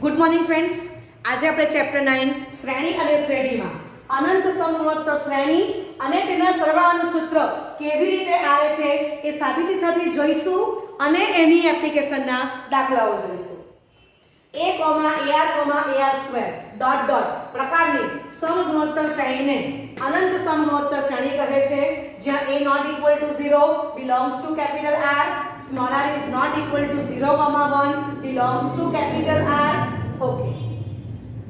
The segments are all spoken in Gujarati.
Good morning friends. આજે આપણે ચેપ્ટર 9 શ્રેણી અને શ્રેણીમાં અનંત સમગુણોત્તર શ્રેણી અને તેના સરવાળાનું સૂત્ર કેવી રીતે આવે છે એ સાબિતી સાથે જોઈશું અને એની એપ્લિકેશનના દાખલાઓ જોઈશું. a, ar, ar² પ્રકારની સમગુણોત્તર શ્રેણીને અનંત સમગુણોત્તર શ્રેણી કહે છે, જ્યાં a not equal to 0 belongs to capital R, small r is not equal to 0, 1 belongs to capital R. Okay.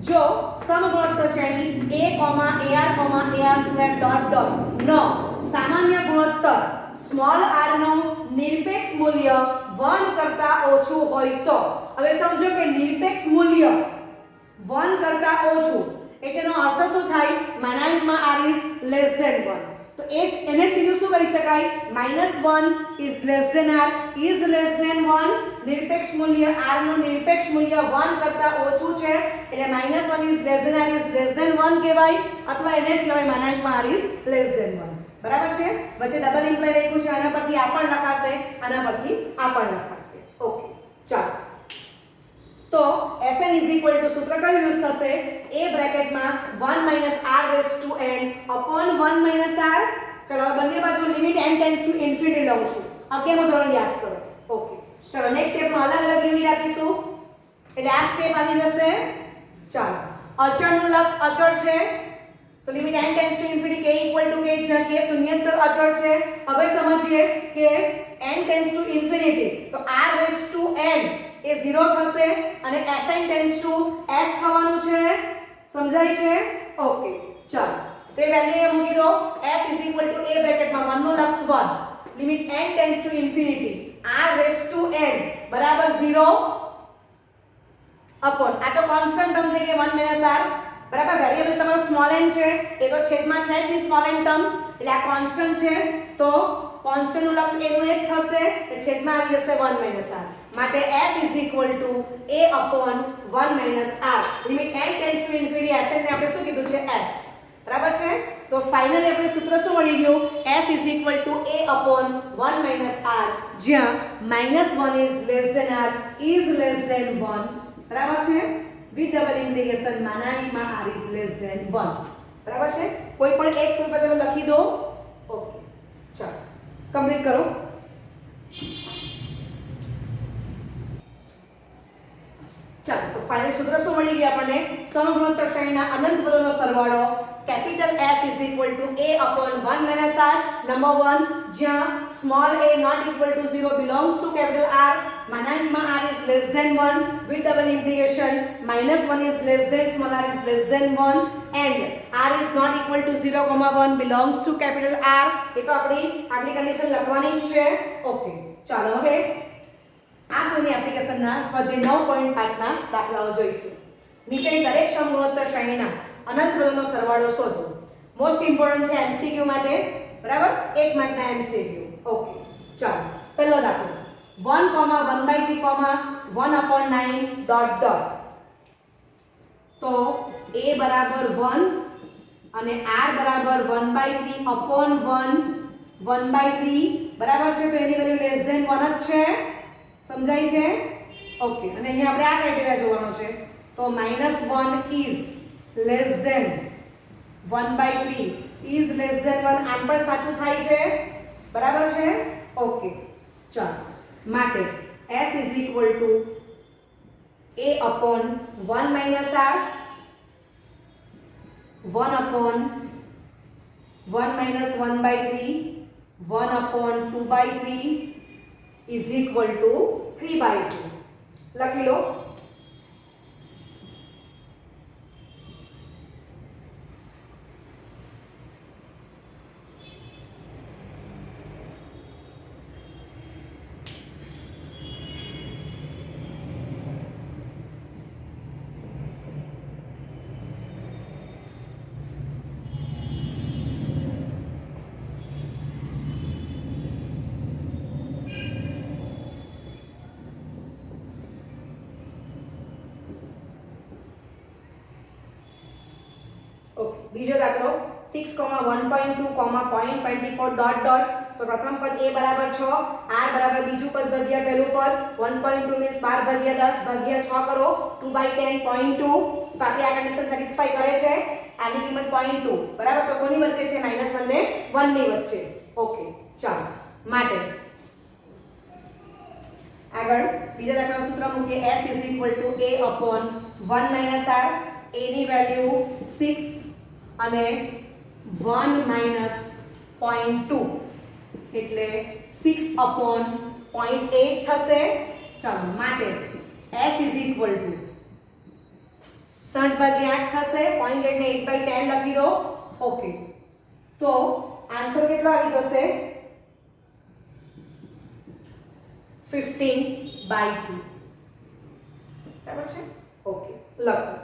જો સમગુણોત્તર શ્રેણી a, ar, ar² નો સામાન્ય ગુણોત્તર સ્મોલ r નું નિરપેક્ષ મૂલ્ય 1 કરતા ઓછું હોય તો, હવે સમજો કે નિરપેક્ષ મૂલ્ય 1 કરતા ઓછું એટલેનો અર્થ શું થાય? માનાંકમાં r is less than 1. તો એને બીજું શું કહી શકાય? -1 is less than r is less than 1. નિરપેક્ષ મૂલ્ય r નું નિરપેક્ષ મૂલ્ય 1 કરતા ઓછું છે એટલે -1 is less than r is less than 1 કહેવાય, અથવા એને જ કહેવાય માનાંકમાં r is less than 1. બરાબર છે? વચ્ચે ડબલ ઇમ્પ્લાય લખ્યું છે, આના પરથી આ પણ લખાશે, આના પરથી આ પણ લખાશે. ઓકે, ચાલો. તો Sn is equal to સૂત્ર કયું યુઝ થશે? a બ્રેકેટમાં 1 - r raised to n upon 1 - r. ચલો બંને બાજુ limit n tends to infinity લઉં છું. અગિયારમું ધોરણ યાદ કરો. ઓકે, ચલો નેક્સ્ટ સ્ટેપમાં અલગ અલગ લિમિટ આપીશું એટલે આ સ્ટેપ આવી જશે. ચાલો, અચળનું લક્ષ અચળ છે તો limit n tends to infinity k equal to k, જ્યાં k શૂન્યતર અચળ છે. હવે સમજીએ કે n ટેન્ડ્સ ટુ ઇન્ફિનિટી તો r raised to n એ 0 થશે અને Sn ટેન્ડ્સ ટુ s થવાનું છે. સમજાય છે? ઓકે, ચાલો તો એ વેલ્યુ મૂકી દો. s is equal to a બ્રેકેટમાં 1 નું લક્ષ 1 limit n tends to infinity r raise to n બરાબર 0 અપોન આ તો કોન્સ્ટન્ટ ટર્મ થઈ ગઈ 1 - r બરાબર. વેરિયેબલ તમારો સ્મોલ n છે એ તો છેદમાં છે જ સ્મોલ n ટર્મ્સ એટલે આ કોન્સ્ટન્ટ છે તો કોન્સ્ટન્ટ નું લક્ષ a નું 1 થશે એટલે છેદમાં આવી જશે 1 - r. માટે s is equal to a upon 1 - r. Limit n tends to infinity Sn ને આપણે શું કીધું છે? s. બરાબર છે? તો ફાઇનલી આપણે સૂત્ર શું મળી ગયું? s is equal to a upon 1 - r, જ્યાં -1 is less than r is less than 1. બરાબર છે? વિથ ડબલ ઇમ્પ્લિકેશન માનાંકમાં r ઇઝ લેસ ધેન 1. બરાબર છે? કોઈ પણ એક સ્વરૂપે તમે લખી દો. ઓકે, ચાલો કમ્પ્લીટ કરો. ચાલો તો ફાઇનલ સૂત્ર શું મળી ગયું આપણને? સમગુણોત્તર શ્રેણીના અનંત પદોનો સરવાળો capital S is equal to a upon 1 minus r. Number 1, જ્યાં small a not equal to 0 belongs to capital R, માનાંકમાં r is less than 1 with double implication -1 is less than small r is less than 1 and r is not equal to 0, 1 belongs to capital R. એ તો આપણી આગલી કન્ડિશન લખવાની જ છે. ઓકે, ચાલો હવે આ સુધીની એપ્લિકેશનના સ્વાધ્યાય 9.5 ના દાખલાઓ જોઈશું. નીચેની દરેક સમગુણોત્તર શ્રેણીના અનંત પદોનો સરવાળો શોધો. મોસ્ટ ઇમ્પોર્ટન્ટ છે MCQ માટે. બરાબર? 1 માર્કના MCQ. ઓકે, ચાલો પહેલો દાખલો 1, 1/3, 1/9 ... તો a બરાબર 1 અને r બરાબર 1/3 upon 1/3 બરાબર છે તો એની વેલ્યુ લેસ ધેન 1 જ છે. સમજાય છે? ઓકે, અને અહીંયા આપણે આ ક્રાઇટેરિયા જોવાનો છે તો -1 is less than 1/3 is less than 1 આમ પણ સાચું થાય છે. બરાબર છે? ઓકે, ચાલો માટે s is equal to a upon 1 - r 1 upon 1 - 1/3 1 upon 2/3 is equal to 3/2. લખી લો. બીજો દાખલો 6, 1.2, 0.24 તો પ્રથમ પદ a બરાબર 6, r બરાબર બીજું પદ ભાગ્યા પહેલું પદ, 1.2 મીન્સ 12 ભાગ્યા 10 ભાગ્યા 6 કરો, 2/10 0.2. તો આપણી આ કન્ડિશન સેટિસ્ફાઈ કરે છે. r ની કિંમત 0.2 બરાબર. તો કોની વચ્ચે છે? -1 ને 1 ની વચ્ચે. ઓકે ચાલો. માટે આગળ બીજા દાખલાનું સૂત્ર મૂકીએ. s a upon 1 minus r. a ની વેલ્યુ 6 અને 1 minus 0.2 એટલે 6 upon 0.8 થશે. ચાલો માટે s 60/8 થશે. 0.8 ને 8/10 લખી દો. ઓકે તો આન્સર કેટલો આવી જશે? 15/2 બરાબર છે. ઓકે લખો.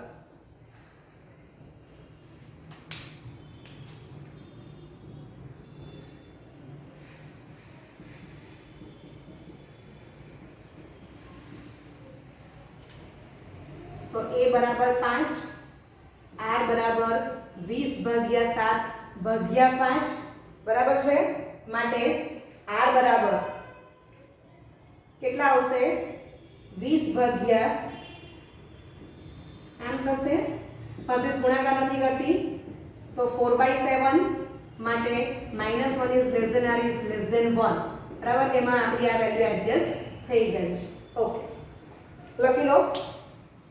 તો a બરાબર 5, r બરાબર 20/7/5 બરાબર છે. માટે r બરાબર કેટલા આવશે? 20 આમ થશે. 35 ગુણાકાર નથી કરતી તો 4/7 માટે -1 is less than r is less than 1 બરાબર. એમાં આપણી આ વેલ્યુ એડજસ્ટ થઈ જાય છે. ઓકે લખી લો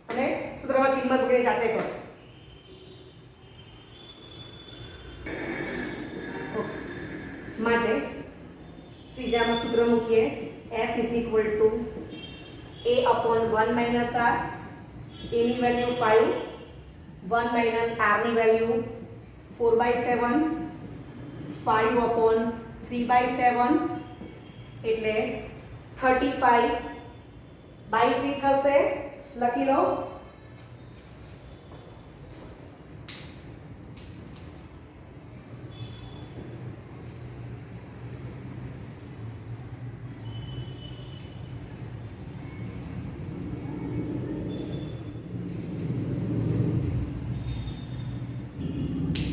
અને સૂત્રમાં કિંમત મૂકીને જાતે કરો. માટે ત્રીજામાં સૂત્ર મૂકીએ. s a upon 1 minus r. a ની વેલ્યુ 5, 1 minus r ની વેલ્યુ 4/7, 5 upon 3/7 એટલે 35/3 થશે. લખી લો.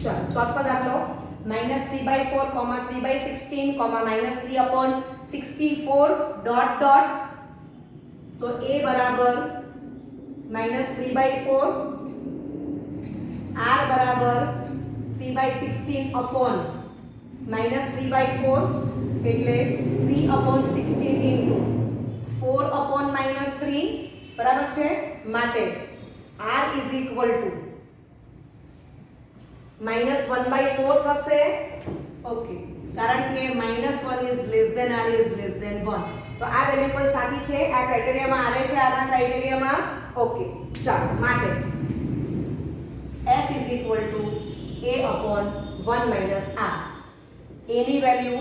ચાલો ચોથો દાખલો. -3/4, 3/16, -3 upon 64 ડોટ ડોટ. તો a બરાબર -3/4, r બરાબર 3/16 upon -3/4 એટલે 3 upon 16 into 4 upon -3 બરાબર છે. માટે r is equal to -1/4 થશે. ઓકે કારણ કે -1 is less than r is less than 1. તો આ વેલ્યુ પણ સાચી છે. આ ક્રાઇટેરિયામાં આવે છે, આના ક્રાઇટેરિયામાં. ઓકે ચાલો. માટે s is equal to a upon 1 minus r. a ની value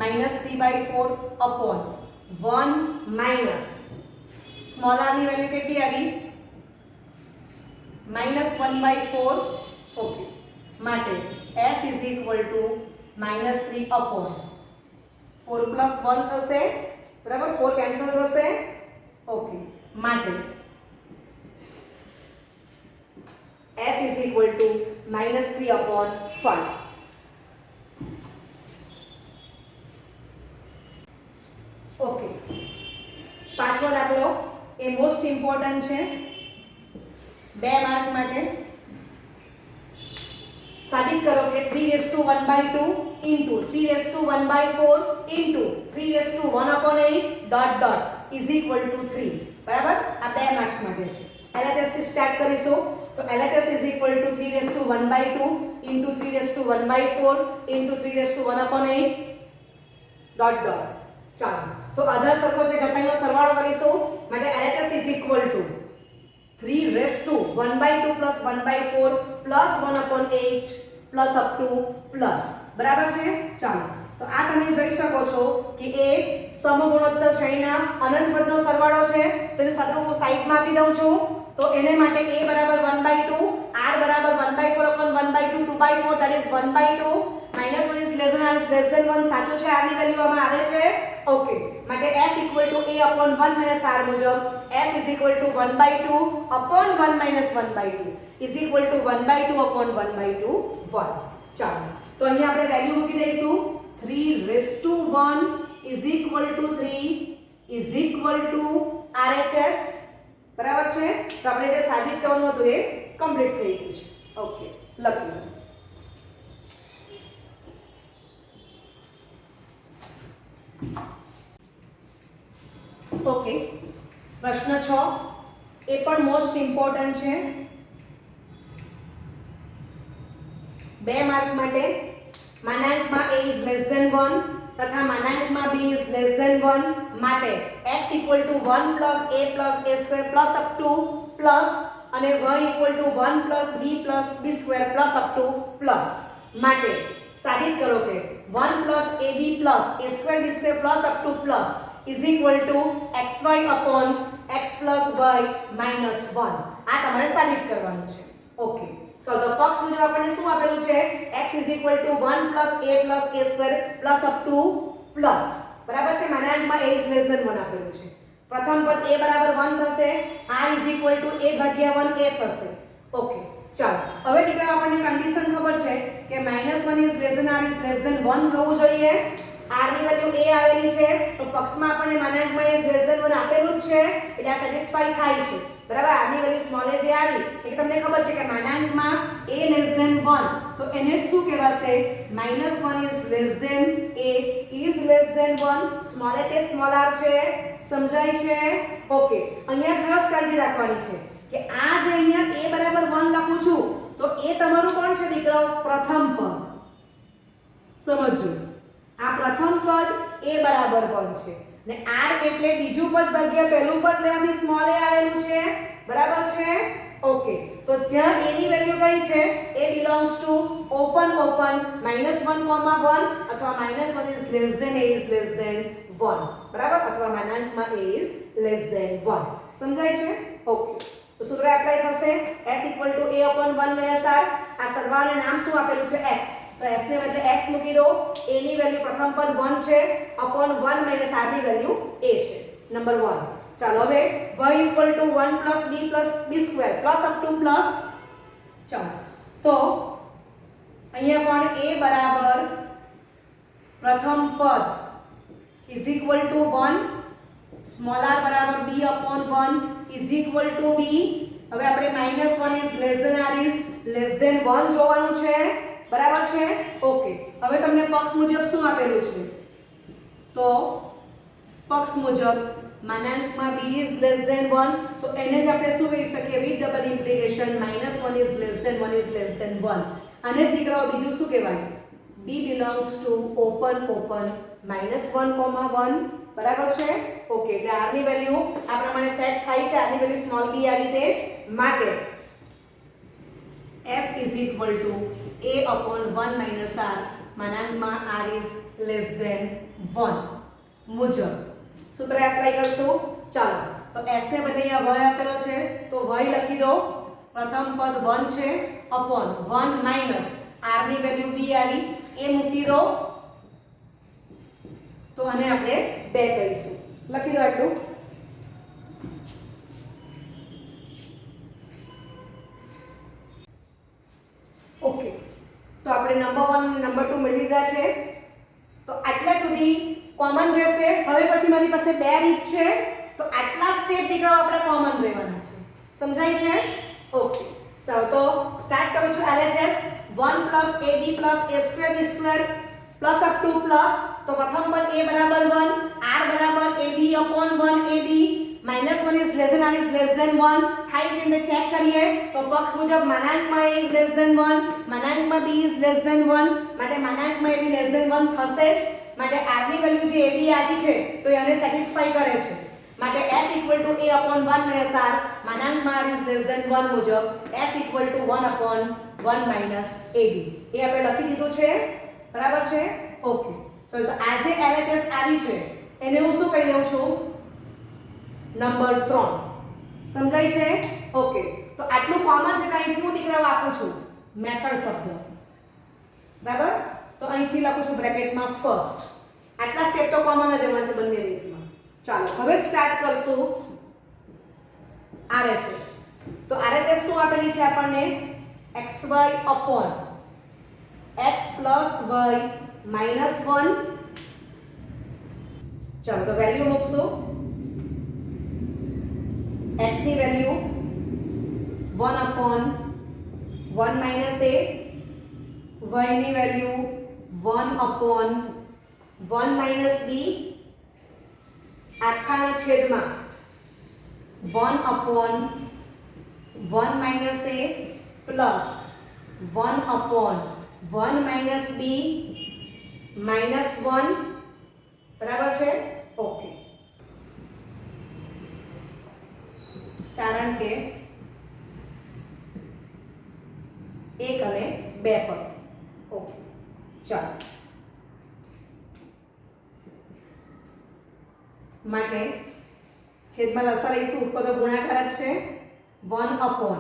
-3/4 upon 1 minus small r ની વેલ્યુ કેટલી આવી? -1/4. ઓકે માટે s is equal to -3 upon 4 plus 1 થશે બરાબર. 4 કેન્સલ થશે. ઓકે માટે s is equal to -3 upon 5. Okay પાંચમો દાખલો એ મોસ્ટ ઇમ્પોર્ટન્ટ છે 2 માર્ક માટે. સાબિત કરો કે 3/1/2 into 3/1/4 into 3/1/8 dot dot is equal to 3 બરાબર. આ 2 માર્ક્સ માટે છે. LHS થી સ્ટાર્ટ કરીશું. તો LHS is equal to 3/1/2 into 3/1/4 into 3/1/8 dot dot. ચાલો તો અધર સરખો છે ઘાતાંકનો સરવાળો કરીશું. માટે LHS is equal to 3/1/2 plus 1/4 plus 1/8 plus up to plus બરાબર છે. ચાલો તો આ તમે જોઈ શકો છો કે એ સમગુણોત્તર શ્રેણીના અનંત પદનો સરવાળો છે. તો એને સાદું હું સાઈડમાં આપી દઉં છું. તો એને માટે a બરાબર 1/2, r બરાબર 1/4 upon 1/2, 2/4 that is 1/2, -1 is less than r is less than 1 સાચું છે. r ની વેલ્યુ આમાં આવે છે. ઓકે માટે s equal to a upon 1 minus r મુજબ s is equal to 1/2 upon 1 minus 1/2 is equal to 1/2 upon 1/2 1. ચાલો તો અહીંયા આપણે વેલ્યુ મૂકી દઈશું 3⁻1 is equal two 3 is equal two RHS, બરાબર છે. તો આપણે જે સાબિત કરવાનું હતું એ કમ્પ્લીટ થઈ ગયું છે. ઓકે, લખી લો. ઓકે, પ્રશ્ન 6 એ પણ મોસ્ટ ઇમ્પોર્ટન્ટ છે. 2 માર્ક માટે. માનાંકમાં a ઇઝ લેસ ધેન 1 તથા માનાંકમાં b ઇઝ લેસ ધેન 1 માટે x equal to 1 plus a plus a square plus up to plus અને y equal to 1 plus b square plus up to plus માટે સાબિત કરો કે 1 plus ab plus a square b square plus up to plus is equal two xy upon x plus y minus 1. આ તમારે સાબિત કરવાનું છે. ઓકે, ચલો તો પક્ષ મુજબ આપણને શું આપેલું છે? x is equal to 1 plus a square plus up to plus, બરાબર છે. માનાંકમાં a ઇઝ લેસ ધેન 1 આપેલું છે. પ્રથમ પદ a બરાબર 1 થશે, r is equal to a ભાગ્યા 1 a થશે. ઓકે, ચાલો હવે દીકરા આપણને કન્ડિશન ખબર છે કે -1 is less than r is less than 1 થવું જોઈએ. r ની વેલ્યુ a આવેલી છે તો પક્ષમાં આપણને માનાંકમાં a ઇઝ લેસ ધેન 1 આપેલું જ છે એટલે આ સેટિસ્ફાઈ થાય છે, બરાબર. r ની વેલ્યુ સ્મોલ a જે આવી એટલે તમને ખબર છે કે માનાંકમાં a લેસ ધેન 1 તો એને શું કહેવાશે? -1 is less than a is less than 1. Small a તે સ્મોલ r છે. સમજાય છે? ઓકે, અહીંયા ખાસ કાળજી રાખવાની છે કે આ જે અહીંયા a બરાબર 1 લખું છું તો એ તમારું કોણ છે દીકરાઓ? પ્રથમ પદ. સમજજો, આ પ્રથમ પદ a બરાબર 1 છે ને r એટલે બીજું પદ ભાગ્યા પહેલું પદ લેવાથી સ્મોલ a આવેલું છે, બરાબર છે. ઓકે, તો ત્યાં a ની વેલ્યુ કઈ છે? a belongs to ઓપન -1, -1, અથવા -1 is less than a is less than 1, બરાબર, અથવા માનાંકમાં a is less than 1. સમજાય છે? ઓકે, તો સૂત્ર એપ્લાય થશે s = a upon 1 - r. આ સરવાળાને નામ શું આપેલું છે? x. તો s ને બદલે x મૂકી દો. a ની વેલ્યુ પ્રથમ પદ 1 છે upon 1 - r ની વેલ્યુ a છે. નંબર 1. ચાલો હવે y = 1 + b square plus up to plus. ચાલો તો અહીંયા પણ a બરાબર પ્રથમ પદ is equal to 1, small r બરાબર b upon 1 is equal to b. હવે આપણે -1 is less than r is less than 1 જોવાનું છે, બરાબર છે. ઓકે, હવે તમને પક્ષ મુજબ શું આપેલું છે? તો પક્ષ મુજબ માનાંકમાં b ઇઝ લેસ ધેન 1 તો એને જ આપણે શું કહી શકીએ? With double implication -1 is less than 1 is less than 1. આને દીકરાઓ બીજું શું કહેવાય? b belongs to ઓપન -1, 1, બરાબર છે. ઓકે, એટલે r ની વેલ્યુ આ પ્રમાણે સેટ થાય છે. r ની વેલ્યુ સ્મોલ b આવી તે માટે s is equal to a upon 1 - r માનાંકમાં r is less than 1 મુજબ સૂત્ર એપ્લાય કરશું. ચાલો તો s ને બદલે અહીંયા y આપેલો છે તો y લખી દો. પ્રથમ પદ 1 છે upon 1 minus r ની વેલ્યુ b આવી એ મૂકી દો તો આને આપણે 2 કહીશું. લખી દો આટલું. ઓકે, તો આપણે નંબર 1 અને નંબર 2 મેળવી લીધા છે. તો આટલા સુધી કોમન રહેશે. હવે પછી મારી પાસે 2 રીત છે તો આટલા સ્ટેપ દીકરાઓ આપણે કોમન રહેવાના છે. સમજાય છે? ઓકે, ચાલો તો સ્ટાર્ટ કરું છું. LHS 1 + ab + a² b² plus up to plus. તો પ્રથમ પદ a બરાબર 1, r બરાબર ab upon 1 ab, -1 is less than r is less than 1. Height ને ચેક કરીએ તો પક્ષ મુજબ માનાંકમાં a is less than 1, માનાંકમાં b is less than 1, માટે માનાંકમાં ab less than 1 થશે જ. માટે r ની વેલ્યુ જે ab આવી છે તો એને સેટિસ્ફાઈ કરે છે. માટે s = a upon 1 - r માનાંકમાં r is less than 1 મુજબ s = 1 upon 1 - ab. એ આપણે લખી દીધું છે, બરાબર છે. ઓકે, તો આ જે LHS આવી છે એને હું શું કહી દઉં છું? નંબર 3. સમજાય છે? ઓકે, તો આટલું કોમન છે કે અહીંથી હું દીકરાઓ આપું છું મેથડ શબ્દ, બરાબર. તો અહીંથી લખું છું બ્રેકેટમાં ફર્સ્ટ. આટલા સ્ટેપ તો કોમન જ હોય છે બંને રીતમાં. ચાલો હવે સ્ટાર્ટ કરશું RHS. તો RHS શું આપેલી છે આપણને? xy upon x plus y minus 1. ચાલો તો વેલ્યુ મૂકશો. x ની value 1 upon 1 minus a, y ની વેલ્યુ 1 upon 1 minus b, આખાના છેદમાં 1 upon 1 minus a plus 1 upon 1 minus b minus 1. બરાબર છે? ઓકે. કારણ કે એક અને બે પદ. ઓકે ચાલો માટે છેદમાં લસા લઈશું. ઉપપદો ગુણાકાર જ છે. 1 upon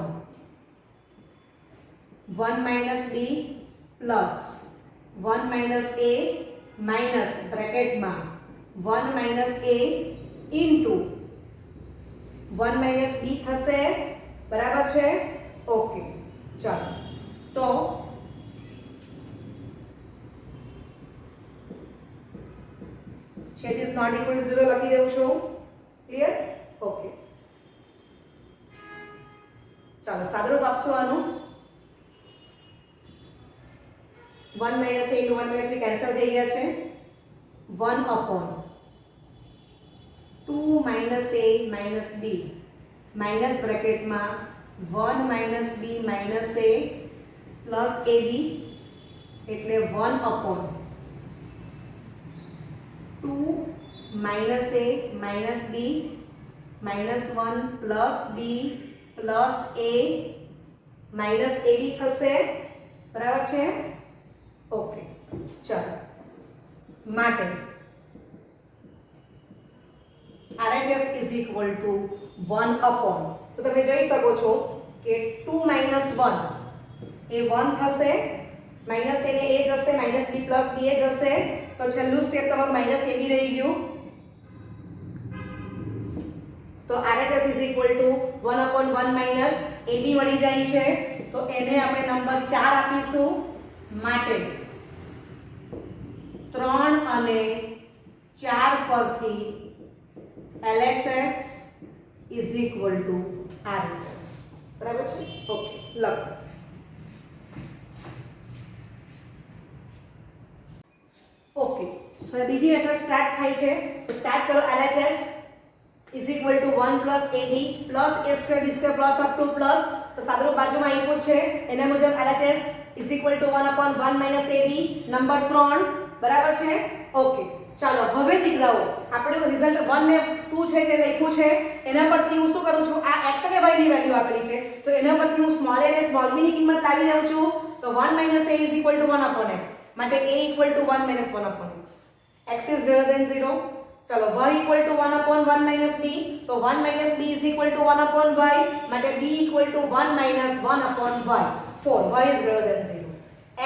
1 minus b plus 1 minus a minus બ્રેકેટમાં 1 minus a into 1 minus b થશે. બરાબર છે? ઓકે ચાલો તો છેદ ઇઝ નોટ ઇક્વલ ટુ 0 લખી દઉં છું. ક્લિયર? ઓકે ચાલો સાદુરૂપ આપશું આનું. 1 minus a into 1 minus b cancel થઈ ગયા છે. 1 upon 2 minus a minus b minus બ્રેકેટમાં 1 minus b minus a plus ab એટલે 1 upon 2 minus a minus b minus 1 plus b plus a minus ab થશે. બરાબર છે? ઓકે ચાલો માટે RHS is equal to 1 upon, તો તમે જોઈ શકો છો કે 2 minus 1 એ 1 થશે, માઇનસ a ને a જશે, માઇનસ b પ્લસ b એ જશે, તો છેલ્લું સ્ટેપ તમારું માઇનસ ab રહી ગયું. તો RHS is equal to 1 upon 1 minus ab મળી જાય છે. તો એને આપણે નંબર 4 આપીશું. માટે 3 અને 4 પરથી LHS is equal to RHS. બરાબર છે? ઓકે લખો. ઓકે હવે બીજી મેથડ સ્ટાર્ટ થાય છે. તો સ્ટાર્ટ કરો. LHS is equal to 1 plus AB plus a square b square plus up to plus, તો સાદુરૂપ બાજુમાં આપ્યું છે એના મુજબ LHS is equal to 1 upon 1 minus AB number 3. બરાબર છે? ઓકે ચાલો હવે દીકરાઓ આપણે રિઝલ્ટ 1 ને 2 છે જે લખ્યું છે એના પરથી હું શું કરું છું, આ x અને y ની વેલ્યુ આપેલી છે તો એના પરથી હું સ્મોલ a અને સ્મોલ b ની કિંમત લાવી દઉં છું. તો 1 minus a is equal to 1 upon x, માટે a equal to 1 minus 1 upon x. x is greater than 0. ચલો y equal to 1 upon 1 minus b, તો 1 minus b is equal to 1 upon y, માટે b equal to 1 minus 1 upon y. 4 y is greater than 0.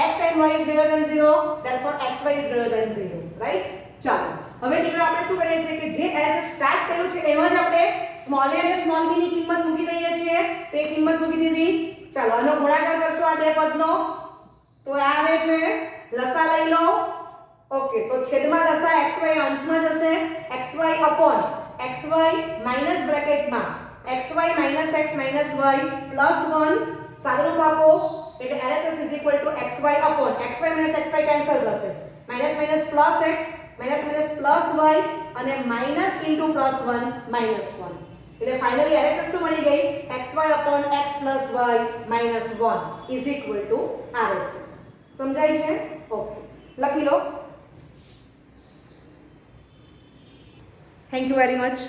x and y is greater than 0, therefore xy is greater than 0. Right? ચાલો હવે દીકરા આપણે શું કરીએ છીએ કે જે LHS સ્ટાર્ટ કર્યું છે એમાં જ આપણે સ્મોલ a અને સ્મોલ b ની કિંમત મૂકી દઈએ છીએ. તો એ કિંમત મૂકી દીધી. ચાલો આનો ગુણાકાર કરશો આ બે પદનો, તો આ આવે છે લસા લઈ લો. ઓકે તો છેદમાં લસા xy અંશમાં જશે, xy upon xy માઈનસ બ્રેકેટમાં xy minus x minus y plus 1 સાદુરૂપ આપો એટલે LHS is equal to xy upon xy minus xy cancel થશે, minus minus plus x minus minus plus y અને minus into plus 1 minus 1 એટલે ફાઇનલી LHS શું મળી ગઈ, xy upon x plus y minus 1 is equal to RHS. સમજાય છે? ઓકે લખી લો. Thank you very much.